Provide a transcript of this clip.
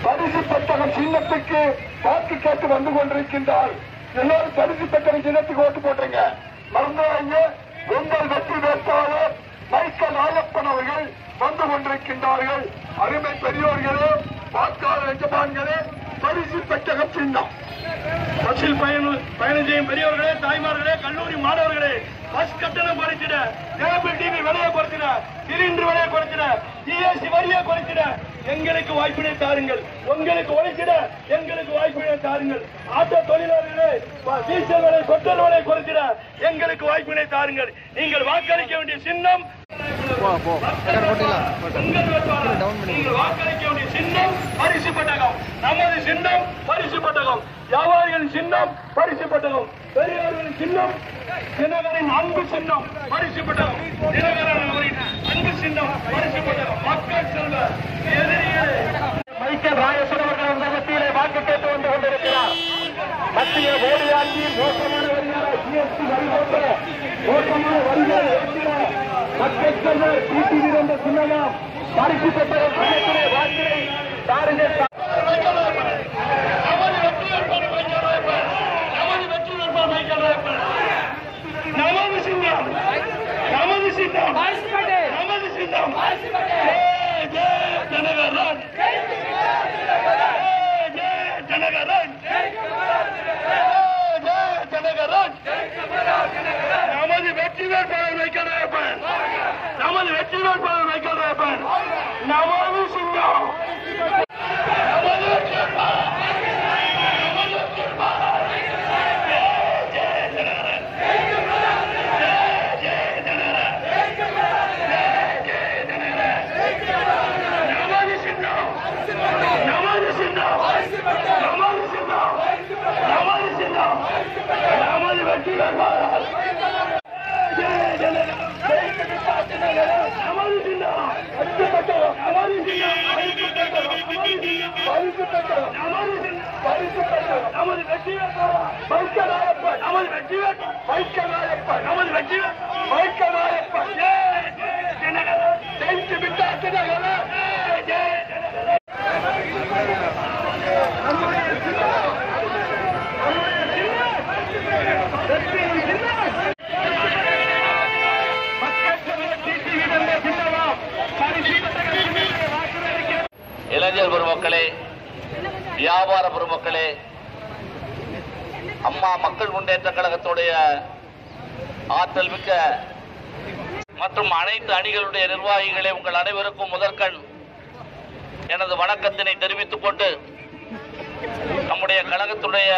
பரிசு பெட்டகம் சின்னத்துக்கு வாக்கு கேட்டு வந்து கொண்டிருக்கின்றார். எல்லாரும் பரிசு பெட்டகம் சின்னத்துக்கு ஓட்டு போட்டுருங்க. மறந்துடாங்க, உங்கள் வெற்றி வேட்பாளர் மைக்கேல் ராயப்பன் அவர்கள் வந்து கொண்டிருக்கின்றார்கள். அருமை பெரியோர்களே, வாக்காளர் எஜமான்களே, பரிசு பெட்டகம் சின்னம். பஸ்ஸில் பயணம் செய்யும் பெரியவர்களே, தாய்மார்களே, கல்லூரி மாணவர்களே, பஸ் கட்டணம் குறைச்சிட, கேபிள் டிவி விலையை குறைச்சிட, சிலிண்டர் விலையை குறைச்சிட, ஜிஎஸ்டி வரியை குறைச்சிட எங்களுக்கு வாய்ப்பினை தாருங்கள். உங்களுக்கு உழைச்சிட எங்களுக்கு வாய்ப்பினை தாருங்கள். ஆட்டோ தொழிலாளர்களே, டீசல் விலை, பெட்ரோல் விலை குறைச்சிட எங்களுக்கு வாய்ப்பினை தாருங்கள். நீங்கள் வாக்களிக்க வேண்டிய சின்னம், நீங்கள் வாக்களிக்க வேண்டிய சின்னம் பரிசு பெட்டகம். நமது சின்னம் பரிசு பெட்டகம். வியாபாரிகளின் சின்னம் பரிசு பெட்டகம். பெரியவர்களின் சின்னம் தினகரின் அன்பு சின்னம் பரிசு பெட்டகம். தினகரன் அவரின் அன்பு சின்னம் பரிசு பெட்டகம். மக்கள் செல்வ மைக்கேல் ராயப்பன் அவர்கள் அந்த மத்தியிலே வாக்கு கேட்டு வந்து கொண்டிருக்கிறார். மத்திய மோடி ஆட்சியில் மோசமான வரிகளை ஜிஎஸ்டி வரி போன்ற மோசமான வரிகளை ஏற்றினார். மக்கள் செல்வ டிடிவி என்ற சின்னமாம் பரிசு பெட்டகம் சின்னத்திலே வாக்கினை தாருங்கள். நமது சின்னம், நமது சின்னம், நமது சின்னம் ஜனகரன், ஜனகரன், ஜனகரன். நமது வெற்றி வேட்பாளர் மைக்கேல் ராயப்பன், நமது வெற்றி வேட்பாளர் மைக்கேல் ராயப்பன். நமது சின்னம், நமது வெற்றி வேட்பாளர். நமது வெற்றி மைக்கேல் ராயப்பன், நமது வெற்றி மைக்கேல் ராயப்பன், நமது வெற்றி மைக்கேல் ராயப்பன். ஜெயித்து விட்டார் தினகரன். இளைஞர் பெருமக்களே, வியாபார பெருமக்களே, அம்மா மக்கள் முன்னேற்ற கழகத்துடைய ஆற்றல் மிக்க மற்றும் அனைத்து அணிகளுடைய நிர்வாகிகளே, உங்கள் அனைவருக்கும் முதற்கண் எனது வணக்கத்தினை தெரிவித்துக் கொண்டு நம்முடைய கழகத்துடைய